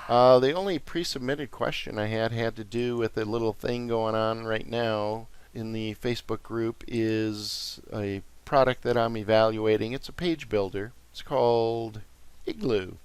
The only pre-submitted question I had to do with a little thing going on right now in the Facebook group is a product that I'm evaluating. It's a page builder. It's called iGloo.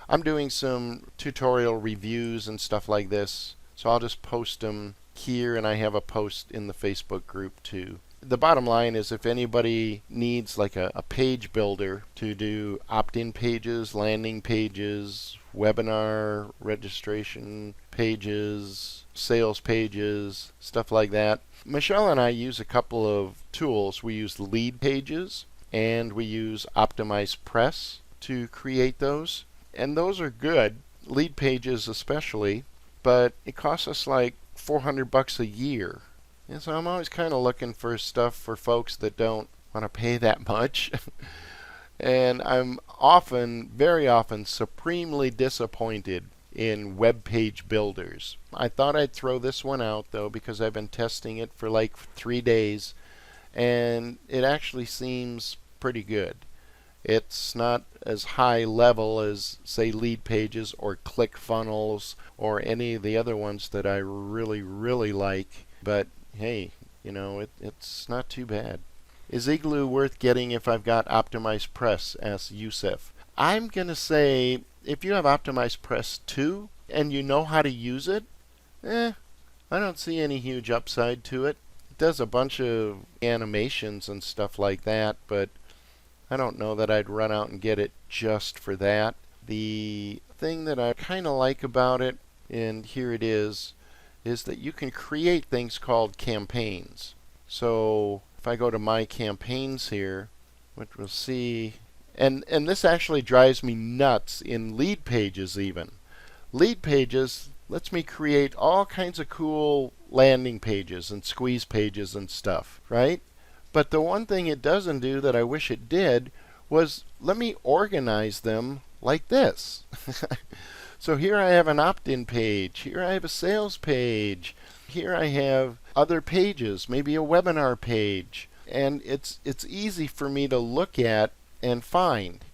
I'm doing some tutorial reviews and stuff like this, so I'll just post them here, and I have a post in the Facebook group too. The bottom line is if anybody needs like a page builder to do opt-in pages, landing pages, webinar registration pages, sales pages, stuff like that. Michelle and I use a couple of tools. We use Lead Pages and we use Optimize Press to create those. And those are good, Lead Pages especially, but it costs us like $400 a year. And so I'm always kind of looking for stuff for folks that don't want to pay that much. And I'm very often, supremely disappointed in web page builders. I thought I'd throw this one out though because I've been testing it for like 3 days and it actually seems pretty good. It's not as high level as, say, Lead Pages or ClickFunnels or any of the other ones that I really, really like. But hey, it's not too bad. Is iGloo worth getting if I've got Optimize Press? Asks Yusef. I'm going to say if you have Optimize Press 2 and you know how to use it, I don't see any huge upside to it. It does a bunch of animations and stuff like that, but I don't know that I'd run out and get it just for that. The thing that I kind of like about it, and here it is that you can create things called campaigns. So if I go to my campaigns here, which we'll see, and this actually drives me nuts in Lead Pages even. Lead Pages lets me create all kinds of cool landing pages and squeeze pages and stuff, right? But the one thing it doesn't do that I wish it did was let me organize them like this. So here I have an opt-in page, here I have a sales page, here I have other pages, maybe a webinar page, and it's easy for me to look at and find.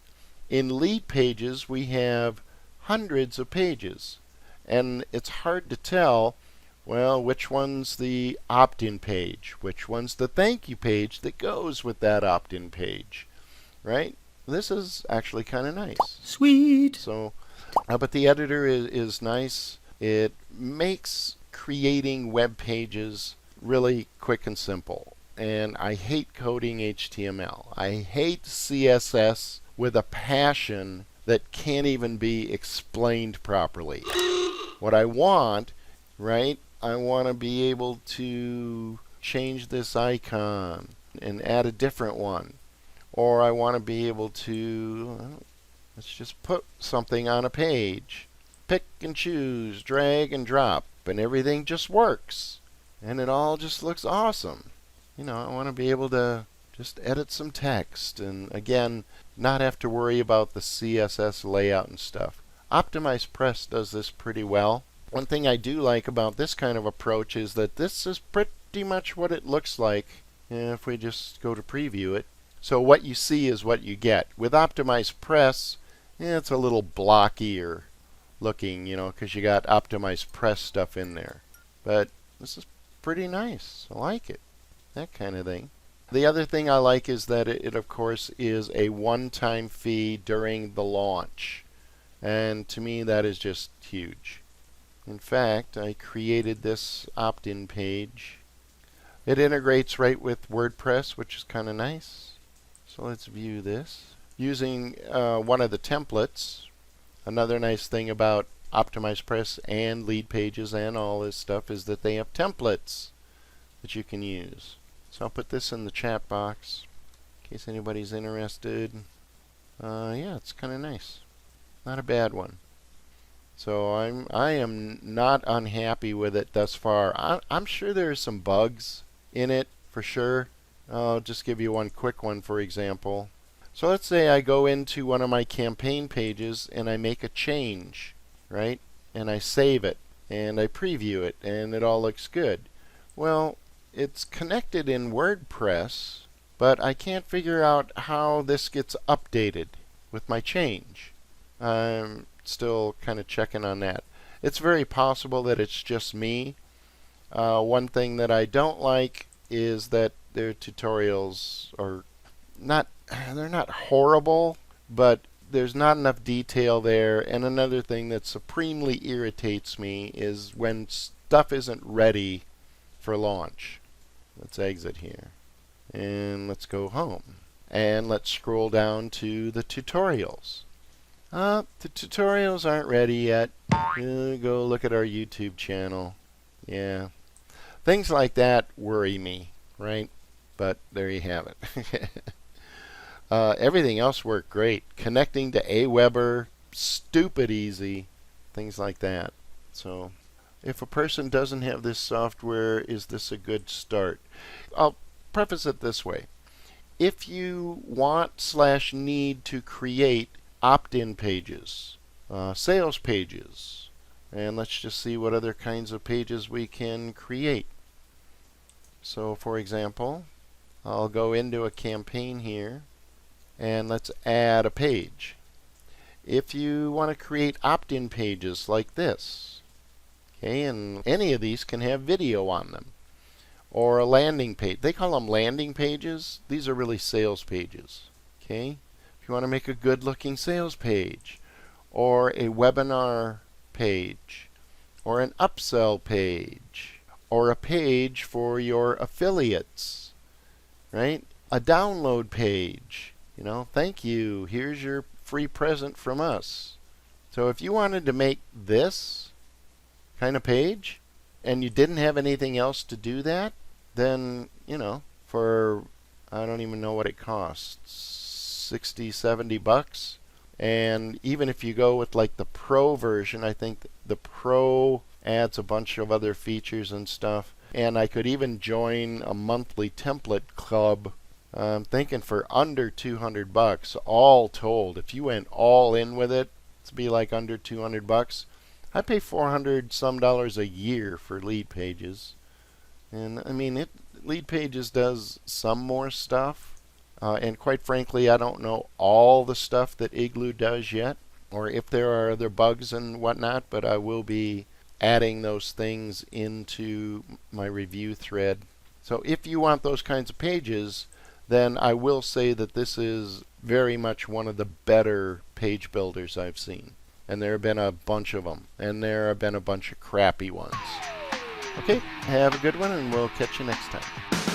In Lead Pages we have hundreds of pages, and it's hard to tell, well, which one's the opt-in page, which one's the thank you page that goes with that opt-in page, right? This is actually kind of nice. Sweet. So, but the editor is nice. It makes creating web pages really quick and simple. And I hate coding HTML. I hate CSS with a passion that can't even be explained properly. What I want, right? I want to be able to change this icon and add a different one. Or I want to be able to, let's just put something on a page. Pick and choose, drag and drop, and everything just works. And it all just looks awesome. I want to be able to just edit some text and, again, not have to worry about the CSS layout and stuff. Optimize Press does this pretty well. One thing I do like about this kind of approach is that this is pretty much what it looks like if we just go to preview it. So what you see is what you get. With Optimize Press, it's a little blockier looking, because you got Optimize Press stuff in there. But this is pretty nice. I like it. That kind of thing. The other thing I like is that it of course, is a one-time fee during the launch. And to me, that is just huge. In fact, I created this opt-in page. It integrates right with WordPress, which is kind of nice. So let's view this. Using one of the templates. Another nice thing about Optimize Press and Lead Pages and all this stuff is that they have templates that you can use. So I'll put this in the chat box in case anybody's interested. Yeah, it's kind of nice. Not a bad one. So I am not unhappy with it thus far. I'm sure there's some bugs in it for sure. I'll just give you one quick one, for example. So let's say I go into one of my campaign pages and I make a change, right? And I save it and I preview it and it all looks good. Well, it's connected in WordPress, but I can't figure out how this gets updated with my change. I'm still kind of checking on that. It's very possible that it's just me. One thing that I don't like is that their tutorials are they're not horrible, but there's not enough detail there. And another thing that supremely irritates me is when stuff isn't ready for launch. Let's exit here. And let's go home. And let's scroll down to the tutorials. The tutorials aren't ready yet. Go look at our YouTube channel. Yeah. Things like that worry me, right? But there you have it. Everything else worked great. Connecting to Aweber, stupid easy. Things like that. So, if a person doesn't have this software, is this a good start? I'll preface it this way. If you want/need to create opt-in pages, sales pages, and let's just see what other kinds of pages we can create. So for example, I'll go into a campaign here and let's add a page. If you want to create opt-in pages like this, okay, and any of these can have video on them, or a landing page. They call them landing pages. These are really sales pages. Okay? If you want to make a good looking sales page, or a webinar page, or an upsell page, or a page for your affiliates, right? A download page. You know, thank you. Here's your free present from us. So if you wanted to make this kind of page, and you didn't have anything else to do that, then, you know, for, I don't even know what it costs, 60, 70 bucks. And even if you go with like the Pro version, I think the Pro adds a bunch of other features and stuff. And I could even join a monthly template club. I'm thinking for under 200 bucks, all told. If you went all in with it, it'd be like under 200 bucks. I pay $400 some a year for Lead Pages, and I mean Lead Pages does some more stuff, and quite frankly, I don't know all the stuff that iGloo does yet, or if there are other bugs and whatnot. But I will be adding those things into my review thread. So if you want those kinds of pages, then I will say that this is very much one of the better page builders I've seen. And there have been a bunch of them. And there have been a bunch of crappy ones. Okay, have a good one, and we'll catch you next time.